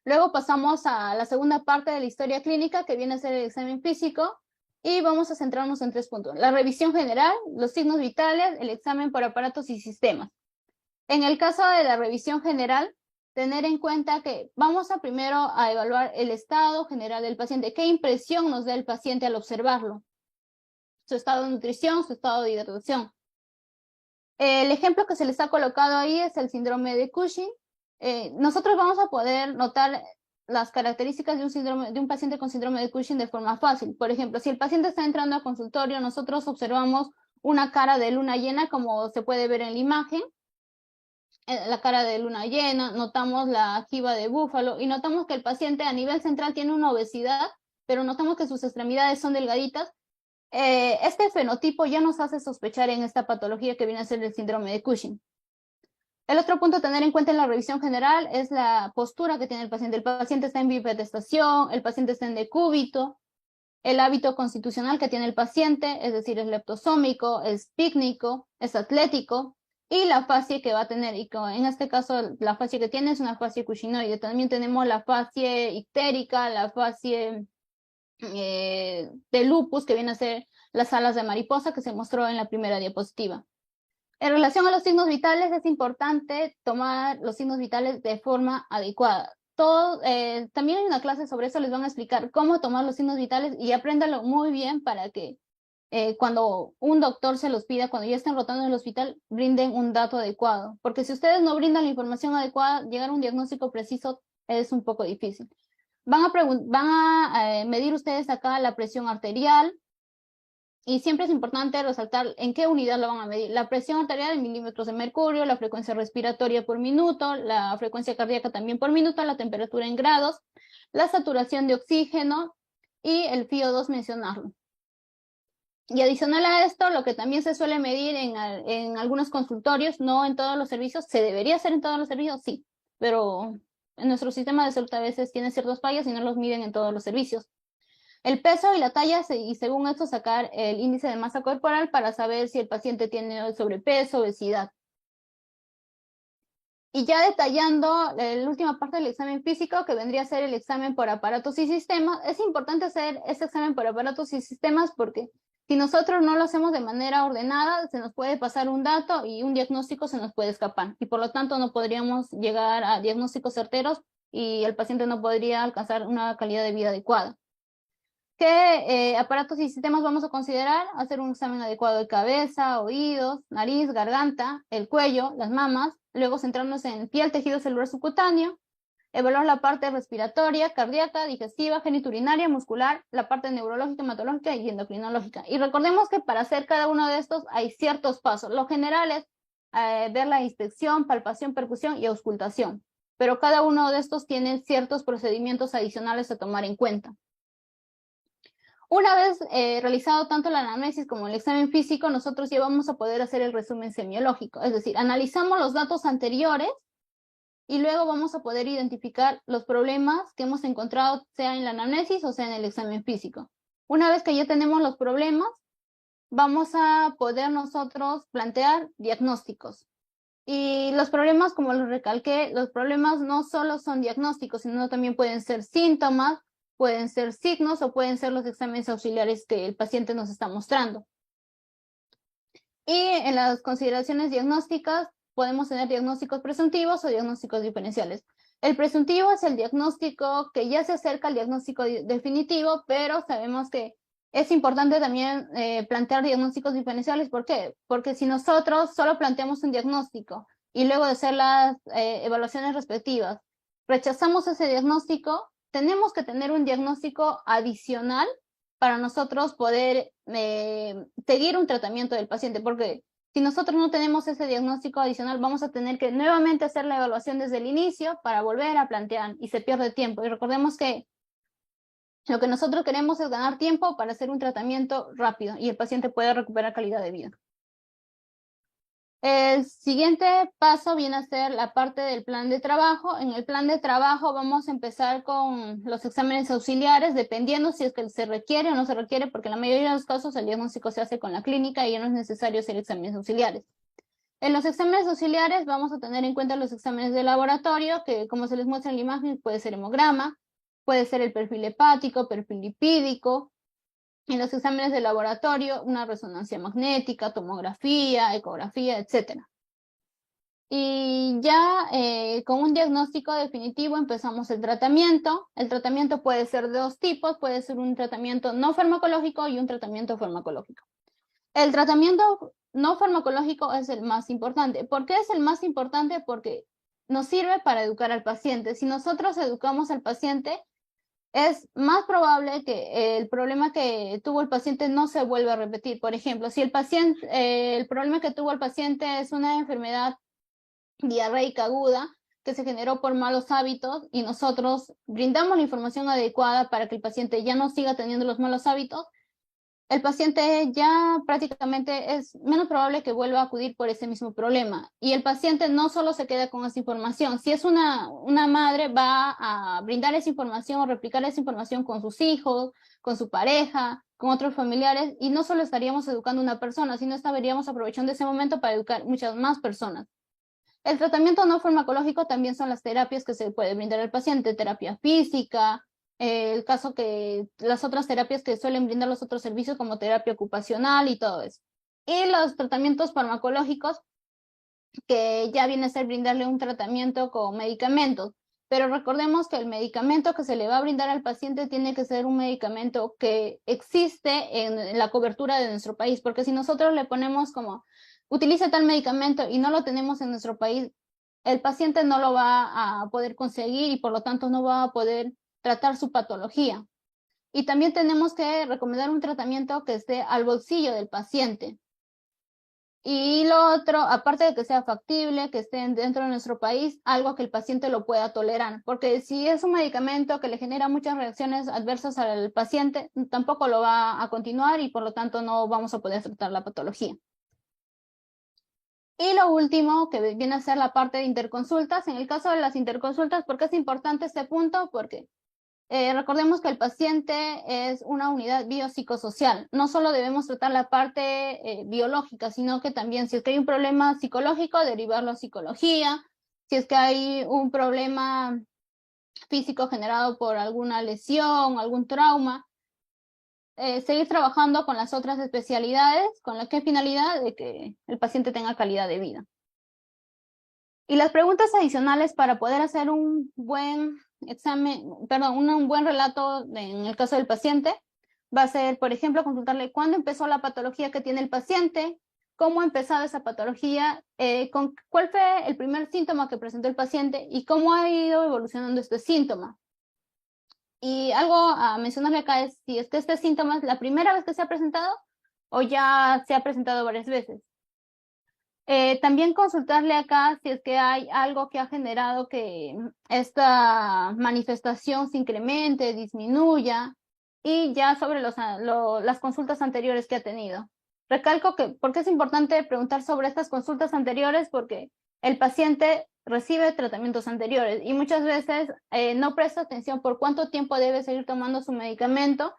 Luego pasamos a la segunda parte de la historia clínica, que viene a ser el examen físico, y vamos a centrarnos en 3 puntos. La revisión general, los signos vitales, el examen por aparatos y sistemas. En el caso de la revisión general, tener en cuenta que vamos a primero a evaluar el estado general del paciente. ¿Qué impresión nos da el paciente al observarlo? Su estado de nutrición, su estado de hidratación. El ejemplo que se les ha colocado ahí es el síndrome de Cushing. Nosotros vamos a poder notar las características de un paciente con síndrome de Cushing de forma fácil. Por ejemplo, si el paciente está entrando al consultorio, nosotros observamos una cara de luna llena, como se puede ver en la imagen, la cara de luna llena, notamos la jiba de búfalo y notamos que el paciente a nivel central tiene una obesidad, pero notamos que sus extremidades son delgaditas. Este fenotipo ya nos hace sospechar en esta patología que viene a ser el síndrome de Cushing. El otro punto a tener en cuenta en la revisión general es la postura que tiene el paciente. El paciente está en bipedestación, el paciente está en decúbito, el hábito constitucional que tiene el paciente, es decir, es leptosómico, es pícnico, es atlético, y la fascia que va a tener, y en este caso la fascia que tiene es una fascia cushinoide. También tenemos la fascia ictérica, la fascia de lupus, que viene a ser las alas de mariposa que se mostró en la primera diapositiva. En relación a los signos vitales, es importante tomar los signos vitales de forma adecuada. También hay una clase sobre eso, les van a explicar cómo tomar los signos vitales y apréndalo muy bien para que cuando un doctor se los pida, cuando ya estén rotando en el hospital, brinden un dato adecuado. Porque si ustedes no brindan la información adecuada, llegar a un diagnóstico preciso es un poco difícil. Van a medir ustedes acá la presión arterial, y siempre es importante resaltar en qué unidad lo van a medir. La presión arterial en milímetros de mercurio, la frecuencia respiratoria por minuto, la frecuencia cardíaca también por minuto, la temperatura en grados, la saturación de oxígeno y el FiO2 mencionarlo. Y adicional a esto, lo que también se suele medir en algunos consultorios, no en todos los servicios, ¿se debería hacer en todos los servicios? Sí, pero en nuestro sistema de salud a veces tiene ciertas fallas y no los miden en todos los servicios. El peso y la talla, y según esto sacar el índice de masa corporal para saber si el paciente tiene sobrepeso, obesidad. Y ya detallando la última parte del examen físico, que vendría a ser el examen por aparatos y sistemas, es importante hacer este examen por aparatos y sistemas porque si nosotros no lo hacemos de manera ordenada, se nos puede pasar un dato y un diagnóstico se nos puede escapar. Y por lo tanto no podríamos llegar a diagnósticos certeros y el paciente no podría alcanzar una calidad de vida adecuada. ¿Qué aparatos y sistemas vamos a considerar? Hacer un examen adecuado de cabeza, oídos, nariz, garganta, el cuello, las mamas, luego centrarnos en piel, tejido celular subcutáneo, evaluar la parte respiratoria, cardíaca, digestiva, geniturinaria, muscular, la parte neurológica, hematológica y endocrinológica. Y recordemos que para hacer cada uno de estos hay ciertos pasos. Lo general es ver la inspección, palpación, percusión y auscultación, pero cada uno de estos tiene ciertos procedimientos adicionales a tomar en cuenta. Una vez realizado tanto la anamnesis como el examen físico, nosotros ya vamos a poder hacer el resumen semiológico, es decir, analizamos los datos anteriores y luego vamos a poder identificar los problemas que hemos encontrado, sea en la anamnesis o sea en el examen físico. Una vez que ya tenemos los problemas, vamos a poder nosotros plantear diagnósticos. Y los problemas, como los recalqué, los problemas no solo son diagnósticos, sino también pueden ser síntomas, pueden ser signos o pueden ser los exámenes auxiliares que el paciente nos está mostrando. Y en las consideraciones diagnósticas podemos tener diagnósticos presuntivos o diagnósticos diferenciales. El presuntivo es el diagnóstico que ya se acerca al diagnóstico definitivo, pero sabemos que es importante también plantear diagnósticos diferenciales. ¿Por qué? Porque si nosotros solo planteamos un diagnóstico y luego de hacer las evaluaciones respectivas, rechazamos ese diagnóstico, tenemos que tener un diagnóstico adicional para nosotros poder seguir un tratamiento del paciente, porque si nosotros no tenemos ese diagnóstico adicional, vamos a tener que nuevamente hacer la evaluación desde el inicio para volver a plantear y se pierde tiempo. Y recordemos que lo que nosotros queremos es ganar tiempo para hacer un tratamiento rápido y el paciente puede recuperar calidad de vida. El siguiente paso viene a ser la parte del plan de trabajo. En el plan de trabajo vamos a empezar con los exámenes auxiliares, dependiendo si es que se requiere o no se requiere, porque en la mayoría de los casos el diagnóstico se hace con la clínica y ya no es necesario hacer exámenes auxiliares. En los exámenes auxiliares vamos a tener en cuenta los exámenes de laboratorio, que como se les muestra en la imagen, puede ser hemograma, puede ser el perfil hepático, perfil lipídico. En los exámenes de laboratorio, una resonancia magnética, tomografía, ecografía, etc. Y ya con un diagnóstico definitivo empezamos el tratamiento. El tratamiento puede ser de dos tipos, puede ser un tratamiento no farmacológico y un tratamiento farmacológico. El tratamiento no farmacológico es el más importante. ¿Por qué es el más importante? Porque nos sirve para educar al paciente. Si nosotros educamos al paciente, es más probable que el problema que tuvo el paciente no se vuelva a repetir. Por ejemplo, si el problema que tuvo el paciente es una enfermedad diarreica aguda que se generó por malos hábitos y nosotros brindamos la información adecuada para que el paciente ya no siga teniendo los malos hábitos, el paciente ya prácticamente es menos probable que vuelva a acudir por ese mismo problema. Y el paciente no solo se queda con esa información. Si es una madre, va a brindar esa información o replicar esa información con sus hijos, con su pareja, con otros familiares, y no solo estaríamos educando a una persona, sino estaríamos aprovechando ese momento para educar muchas más personas. El tratamiento no farmacológico también son las terapias que se puede brindar al paciente, terapia física, el caso que las otras terapias que suelen brindar los otros servicios como terapia ocupacional y todo eso. Y los tratamientos farmacológicos, que ya viene a ser brindarle un tratamiento con medicamentos. Pero recordemos que el medicamento que se le va a brindar al paciente tiene que ser un medicamento que existe en la cobertura de nuestro país, porque si nosotros le ponemos como utilice tal medicamento y no lo tenemos en nuestro país, el paciente no lo va a poder conseguir y por lo tanto no va a poder tratar su patología. Y también tenemos que recomendar un tratamiento que esté al bolsillo del paciente. Y lo otro, aparte de que sea factible, que esté dentro de nuestro país, algo que el paciente lo pueda tolerar. Porque si es un medicamento que le genera muchas reacciones adversas al paciente, tampoco lo va a continuar y por lo tanto no vamos a poder tratar la patología. Y lo último, que viene a ser la parte de interconsultas. En el caso de las interconsultas, ¿por qué es importante este punto? Porque recordemos que el paciente es una unidad biopsicosocial. No solo debemos tratar la parte biológica, sino que también si es que hay un problema psicológico, derivarlo a psicología. Si es que hay un problema físico generado por alguna lesión, algún trauma, seguir trabajando con las otras especialidades, con la que finalidad de que el paciente tenga calidad de vida. Y las preguntas adicionales para poder hacer un buen un buen relato en el caso del paciente, va a ser, por ejemplo, consultarle cuándo empezó la patología que tiene el paciente, cómo ha empezado esa patología, cuál fue el primer síntoma que presentó el paciente y cómo ha ido evolucionando este síntoma. Y algo a mencionarle acá es si es que este síntoma es la primera vez que se ha presentado o ya se ha presentado varias veces. También consultarle acá si es que hay algo que ha generado que esta manifestación se incremente, disminuya, y ya sobre las consultas anteriores que ha tenido. Recalco que, porque es importante preguntar sobre estas consultas anteriores, porque el paciente recibe tratamientos anteriores y muchas veces no presta atención por cuánto tiempo debe seguir tomando su medicamento.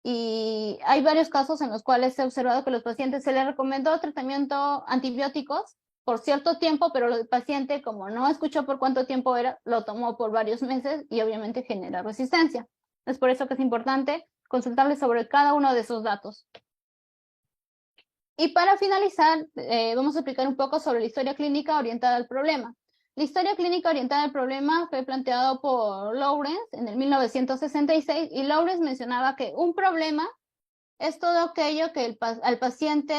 Y hay varios casos en los cuales se ha observado que a los pacientes se les recomendó tratamiento antibióticos por cierto tiempo, pero el paciente, como no escuchó por cuánto tiempo era, lo tomó por varios meses y obviamente genera resistencia. Es por eso que es importante consultarle sobre cada uno de esos datos. Y para finalizar, vamos a explicar un poco sobre la historia clínica orientada al problema. La historia clínica orientada al problema fue planteado por Lawrence en el 1966 y Lawrence mencionaba que un problema es todo aquello que al paciente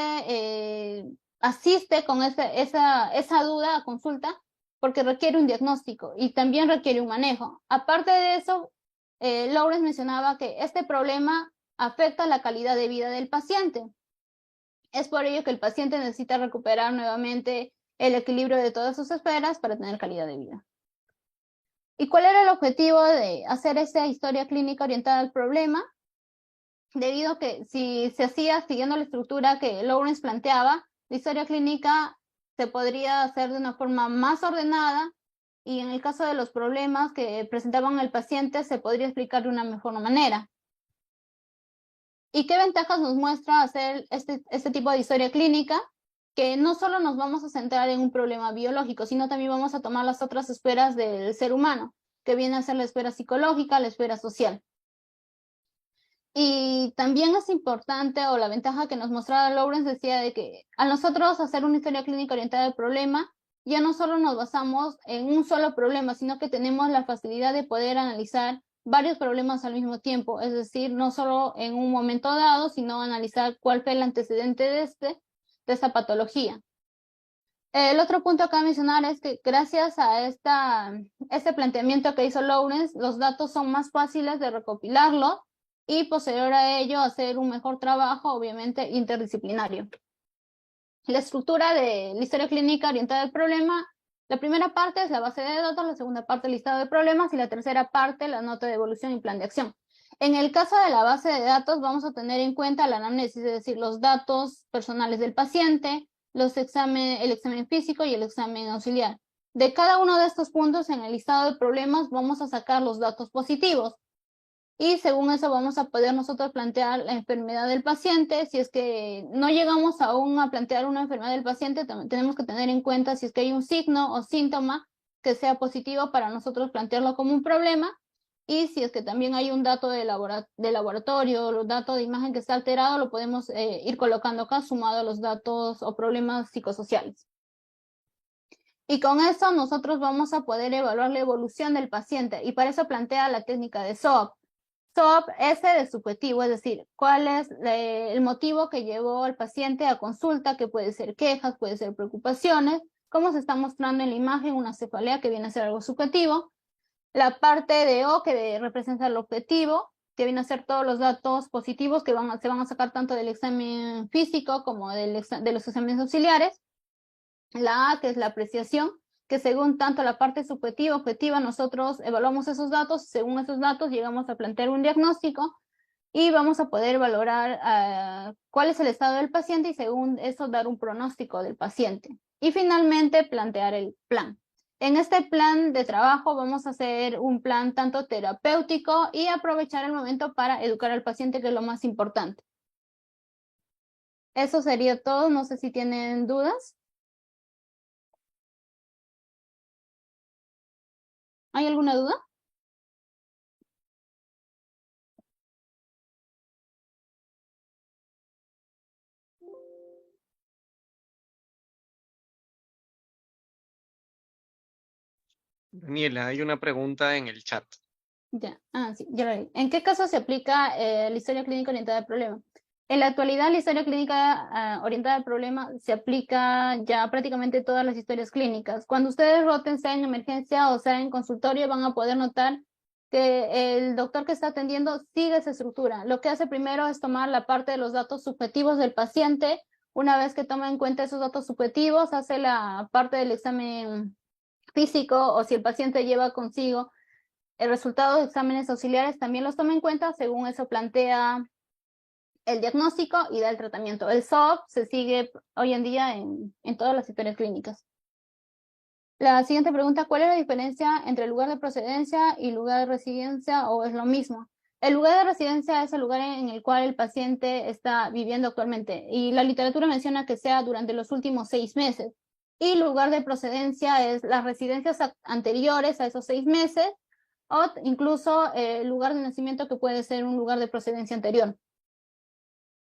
asiste con esa duda a consulta porque requiere un diagnóstico y también requiere un manejo. Aparte de eso, Lawrence mencionaba que este problema afecta la calidad de vida del paciente. Es por ello que el paciente necesita recuperar nuevamente el equilibrio de todas sus esferas para tener calidad de vida. ¿Y cuál era el objetivo de hacer esta historia clínica orientada al problema? Debido a que si se hacía siguiendo la estructura que Lawrence planteaba, la historia clínica se podría hacer de una forma más ordenada y en el caso de los problemas que presentaban el paciente se podría explicar de una mejor manera. ¿Y qué ventajas nos muestra hacer este tipo de historia clínica? Que no solo nos vamos a centrar en un problema biológico, sino también vamos a tomar las otras esferas del ser humano, que viene a ser la esfera psicológica, la esfera social. Y también es importante, o la ventaja que nos mostraba Lawrence decía de que a nosotros hacer una historia clínica orientada al problema, ya no solo nos basamos en un solo problema, sino que tenemos la facilidad de poder analizar varios problemas al mismo tiempo, es decir, no solo en un momento dado, sino analizar cuál fue el antecedente de esta patología. El otro punto acá a mencionar es que gracias a este planteamiento que hizo Lawrence, los datos son más fáciles de recopilarlo y posterior a ello hacer un mejor trabajo, obviamente interdisciplinario. La estructura de la historia clínica orientada al problema, la primera parte es la base de datos, la segunda parte el listado de problemas y la tercera parte la nota de evolución y plan de acción. En el caso de la base de datos vamos a tener en cuenta la anamnesis, es decir, los datos personales del paciente, el examen físico y el examen auxiliar. De cada uno de estos puntos en el listado de problemas vamos a sacar los datos positivos. Y según eso vamos a poder nosotros plantear la enfermedad del paciente. Si es que no llegamos aún a plantear una enfermedad del paciente, también tenemos que tener en cuenta si es que hay un signo o síntoma que sea positivo para nosotros plantearlo como un problema. Y si es que también hay un dato de laboratorio o un dato de imagen que está alterado, lo podemos ir colocando acá sumado a los datos o problemas psicosociales. Y con eso nosotros vamos a poder evaluar la evolución del paciente y para eso plantea la técnica de SOAP. SOAP, S de subjetivo, es decir, cuál es el motivo que llevó al paciente a consulta, que puede ser quejas, puede ser preocupaciones, cómo se está mostrando en la imagen una cefalea que viene a ser algo subjetivo, la parte de O que representa el objetivo, que viene a ser todos los datos positivos que se van a sacar tanto del examen físico como de los exámenes auxiliares, la A que es la apreciación, que según tanto la parte subjetiva, objetiva, nosotros evaluamos esos datos, según esos datos llegamos a plantear un diagnóstico y vamos a poder valorar cuál es el estado del paciente y según eso dar un pronóstico del paciente. Y finalmente plantear el plan. En este plan de trabajo vamos a hacer un plan tanto terapéutico y aprovechar el momento para educar al paciente, que es lo más importante. Eso sería todo, no sé si tienen dudas. ¿Hay alguna duda? Daniela, hay una pregunta en el chat. Ya, sí, ya lo leí. ¿En qué caso se aplica la historia clínica orientada al problema? En la actualidad, la historia clínica orientada al problema se aplica ya prácticamente todas las historias clínicas. Cuando ustedes roten, sea en emergencia o sea en consultorio, van a poder notar que el doctor que está atendiendo sigue esa estructura. Lo que hace primero es tomar la parte de los datos subjetivos del paciente. Una vez que toma en cuenta esos datos subjetivos, hace la parte del examen físico o si el paciente lleva consigo el resultado de exámenes auxiliares también los toma en cuenta, según eso plantea el diagnóstico y da el tratamiento. El SOAP se sigue hoy en día en todas las historias clínicas. La siguiente pregunta, ¿cuál es la diferencia entre lugar de procedencia y lugar de residencia o es lo mismo? El lugar de residencia es el lugar en el cual el paciente está viviendo actualmente y la literatura menciona que sea durante los últimos 6 meses. Y lugar de procedencia es las residencias anteriores a esos 6 meses o incluso el lugar de nacimiento, que puede ser un lugar de procedencia anterior.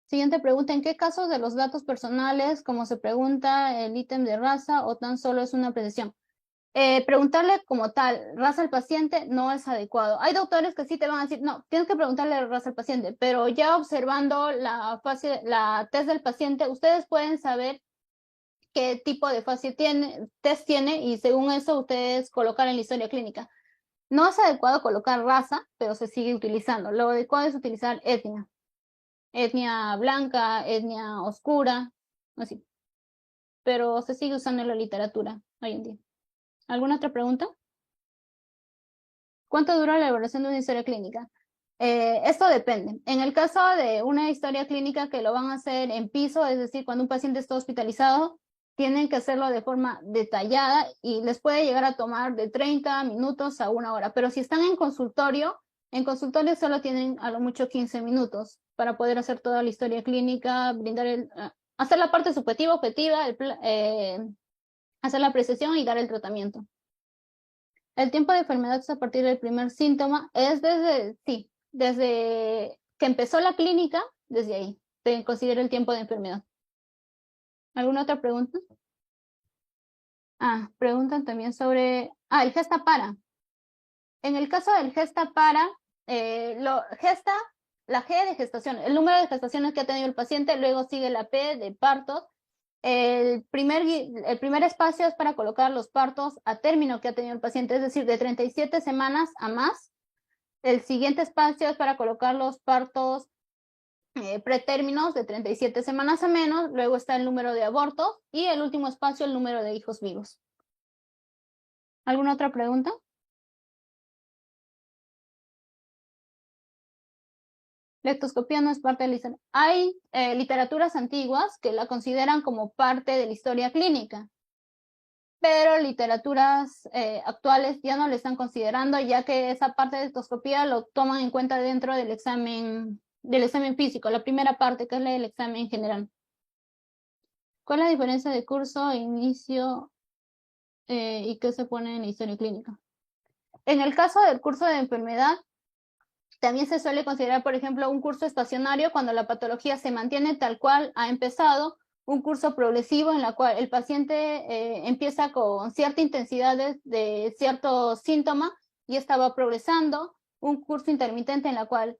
Siguiente pregunta: ¿en qué casos de los datos personales, como se pregunta el ítem de raza, o tan solo es una precisión? Preguntarle como tal raza al paciente no es adecuado. Hay doctores que sí te van a decir, no, tienes que preguntarle raza al paciente, pero ya observando la test del paciente, ustedes pueden saber qué tipo de test tiene, y según eso ustedes colocar en la historia clínica. No es adecuado colocar raza, pero se sigue utilizando. Lo adecuado es utilizar etnia blanca, etnia oscura, así. Pero se sigue usando en la literatura hoy en día. ¿Alguna otra pregunta? ¿Cuánto dura la elaboración de una historia clínica? Esto depende. En el caso de una historia clínica que lo van a hacer en piso, es decir, cuando un paciente está hospitalizado, tienen que hacerlo de forma detallada y les puede llegar a tomar de 30 minutos a 1 hora. Pero si están en consultorio solo tienen a lo mucho 15 minutos para poder hacer toda la historia clínica, hacer la parte subjetiva, objetiva, hacer la apreciación y dar el tratamiento. El tiempo de enfermedad es a partir del primer síntoma, es desde que empezó la clínica, desde ahí se considera el tiempo de enfermedad. ¿Alguna otra pregunta? Preguntan también sobre el gesta para. En el caso del gesta para, la G de gestación, el número de gestaciones que ha tenido el paciente, luego sigue la P de partos. El primer espacio es para colocar los partos a término que ha tenido el paciente, es decir, de 37 semanas a más. El siguiente espacio es para colocar los partos pretérminos de 37 semanas a menos. Luego está el número de abortos y el último espacio, el número de hijos vivos. ¿Alguna otra pregunta? Lectoscopía no es parte de la historia. Hay literaturas antiguas que la consideran como parte de la historia clínica, pero literaturas actuales ya no le están considerando, ya que esa parte de lectoscopía lo toman en cuenta dentro del examen físico, la primera parte, que es la del examen general. ¿Cuál es la diferencia de curso, inicio y qué se pone en la historia clínica? En el caso del curso de enfermedad, también se suele considerar, por ejemplo, un curso estacionario cuando la patología se mantiene tal cual ha empezado, un curso progresivo en la cual el paciente empieza con cierta intensidad de cierto síntoma y estaba progresando, un curso intermitente en la cual,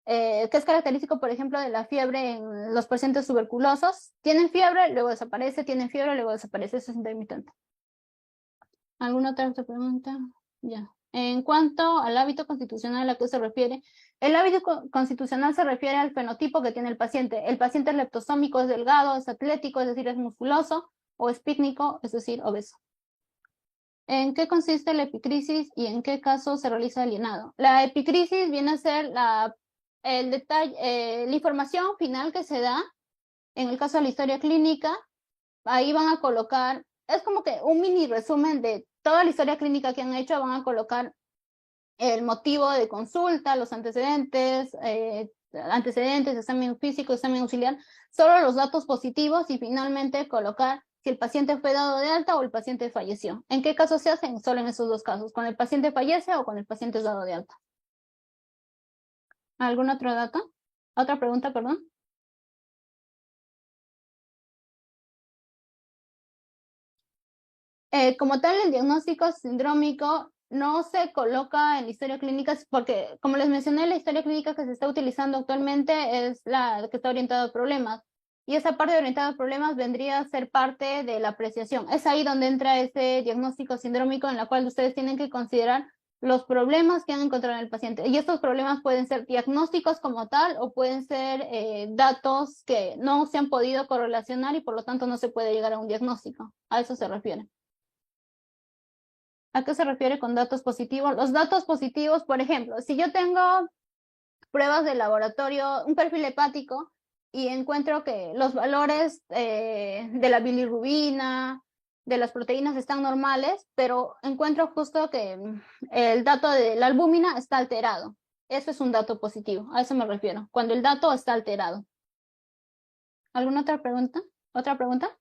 que es característico, por ejemplo, de la fiebre en los pacientes tuberculosos. Tienen fiebre, luego desaparece, tienen fiebre, luego desaparece, eso es intermitente. ¿Alguna otra pregunta? Ya. En cuanto al hábito constitucional a qué se refiere, el hábito constitucional se refiere al fenotipo que tiene el paciente. El paciente es leptosómico, es delgado, es atlético, es decir, es musculoso, o es pícnico, es decir, obeso. ¿En qué consiste la epicrisis y en qué caso se realiza el llenado? La epicrisis viene a ser el detalle, la información final que se da en el caso de la historia clínica. Ahí van a colocar, es como que un mini resumen de toda la historia clínica que han hecho. Van a colocar el motivo de consulta, los antecedentes, examen físico, examen auxiliar, solo los datos positivos, y finalmente colocar si el paciente fue dado de alta o el paciente falleció. ¿En qué casos se hacen? Solo en esos dos casos, cuando el paciente fallece o cuando el paciente es dado de alta. ¿Alguna otra data? ¿Otra pregunta, perdón? Como tal, el diagnóstico sindrómico no se coloca en la historia clínica porque, como les mencioné, la historia clínica que se está utilizando actualmente es la que está orientada a problemas. Y esa parte orientada a problemas vendría a ser parte de la apreciación. Es ahí donde entra ese diagnóstico sindrómico, en la cual ustedes tienen que considerar los problemas que han encontrado en el paciente. Y estos problemas pueden ser diagnósticos como tal, o pueden ser datos que no se han podido correlacionar y por lo tanto no se puede llegar a un diagnóstico. A eso se refiere. ¿A qué se refiere con datos positivos? Los datos positivos, por ejemplo, si yo tengo pruebas de laboratorio, un perfil hepático, y encuentro que los valores de la bilirrubina, de las proteínas están normales, pero encuentro justo que el dato de la albúmina está alterado. Eso es un dato positivo, a eso me refiero, cuando el dato está alterado. ¿Alguna otra pregunta? ¿Otra pregunta?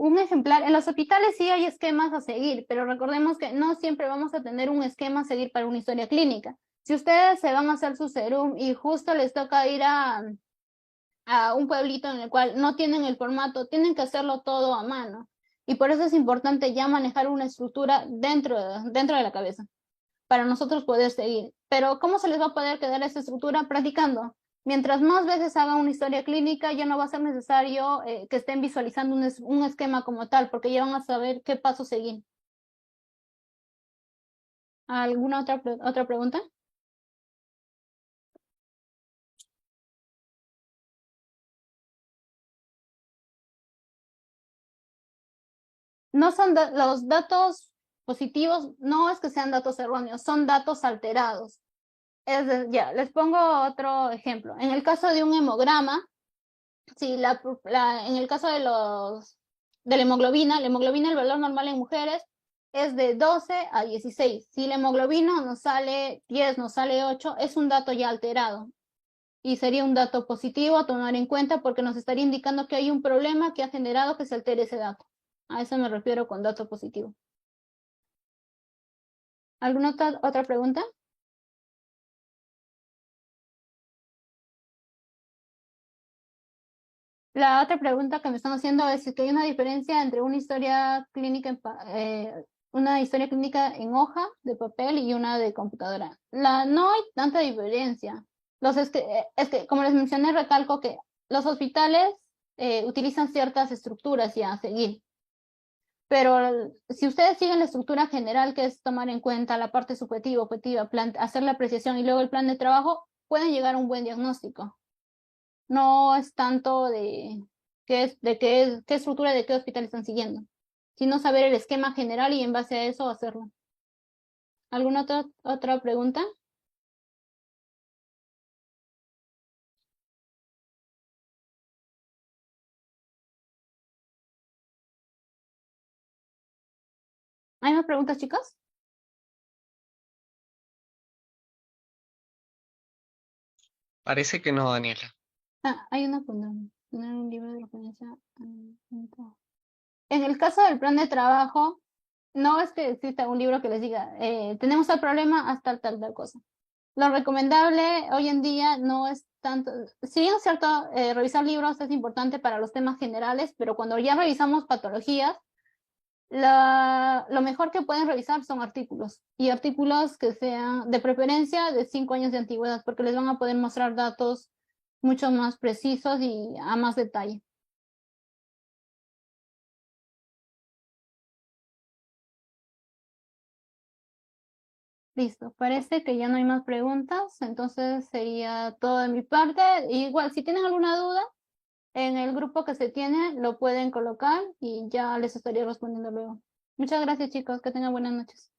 un ejemplar, en los hospitales sí hay esquemas a seguir, pero recordemos que no siempre vamos a tener un esquema a seguir para una historia clínica. Si ustedes se van a hacer su serum y justo les toca ir a un pueblito en el cual no tienen el formato, tienen que hacerlo todo a mano. Y por eso es importante ya manejar una estructura dentro de la cabeza, para nosotros poder seguir. Pero ¿cómo se les va a poder quedar esa estructura? Practicando. Mientras más veces hagan una historia clínica, ya no va a ser necesario que estén visualizando un esquema como tal, porque ya van a saber qué paso seguir. ¿Alguna otra pregunta? No son los datos positivos, no es que sean datos erróneos, son datos alterados. Ya, les pongo otro ejemplo. En el caso de un hemograma, si en el caso de de la hemoglobina, el valor normal en mujeres es de 12 a 16. Si la hemoglobina nos sale 10, nos sale 8, es un dato ya alterado. Y sería un dato positivo a tomar en cuenta porque nos estaría indicando que hay un problema que ha generado que se altere ese dato. A eso me refiero con dato positivo. ¿Alguna otra pregunta? La otra pregunta que me están haciendo es si hay una diferencia entre una historia clínica en hoja de papel y una de computadora. No hay tanta diferencia. Es que, como les mencioné, recalco que los hospitales utilizan ciertas estructuras ya a seguir. Pero si ustedes siguen la estructura general, que es tomar en cuenta la parte subjetiva, objetiva, hacer la apreciación y luego el plan de trabajo, pueden llegar a un buen diagnóstico. No es tanto de qué estructura de qué hospital están siguiendo, sino saber el esquema general y en base a eso hacerlo. ¿Alguna otra pregunta? ¿Hay más preguntas, chicos? Parece que no, Daniela. Hay una pregunta. Tener un libro de referencia. En el caso del plan de trabajo, no es que exista un libro que les diga, tenemos el problema hasta tal cosa. Lo recomendable hoy en día no es tanto, si bien es cierto, revisar libros es importante para los temas generales, pero cuando ya revisamos patologías, lo mejor que pueden revisar son artículos, y artículos que sean de preferencia de 5 años de antigüedad, porque les van a poder mostrar datos mucho más precisos y a más detalle. Listo, parece que ya no hay más preguntas, entonces sería todo de mi parte. Igual, si tienen alguna duda, en el grupo que se tiene lo pueden colocar y ya les estaría respondiendo luego. Muchas gracias, chicos, que tengan buenas noches.